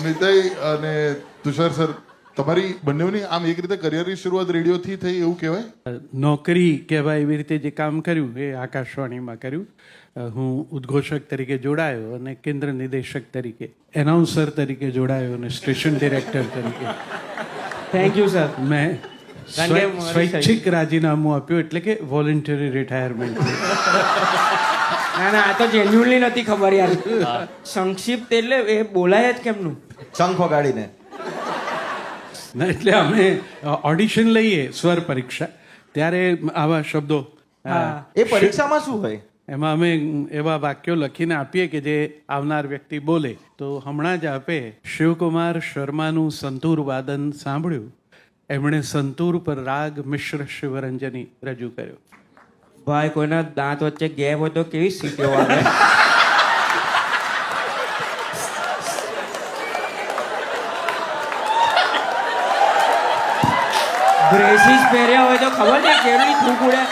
મિતઈ અને તુષાર સર, તમારી બંનેની આમ એક રીતે કરિયરની શરૂઆત રેડિયોથી થઈ એવું કહેવાય? નોકરી કહેવાય એવી રીતે જે કામ કર્યું એ આકાશવાણીમાં કર્યું. હું ઉદ્ઘોષક તરીકે જોડાયો અને કેન્દ્ર નિદેશક તરીકે, એનાઉન્સર તરીકે જોડાયો અને સ્ટેશન ડિરેક્ટર તરીકે. Thank you sir. મેં સ્વૈચ્છિક રાજીનામું આપ્યું, એટલે કે વોલન્ટરી રિટાયરમેન્ટ. ના ના, આ તો જેન્યુઅલી નથી ખબર યાર. સંક્ષિપ્ત એટલે એ બોલાય જ કેમનું? શંખ વગાડીને. ના, એટલે અમે ઓડિશન લઈએ સ્વર પરીક્ષા, ત્યારે આવા શબ્દો. એ પરીક્ષામાં શું હોય? એમાં અમે એવા વાક્યો લખીને આપીએ કે જે આવનાર વ્યક્તિ બોલે. તો હમણાં જ આપે શિવકુમાર શર્માનું સંતૂર વાદન સાંભળ્યું. એમણે સંતૂર પર રાગ મિશ્ર શિવરંજની રજૂ કર્યો. ભાઈ, કોઈના દાંત વચ્ચે ગેપ હોય તો કેવી સીટીઓ આવે. બ્રેસીસ પહેર્યા હોય તો ખબર છે કેવી થૂક ઉડે.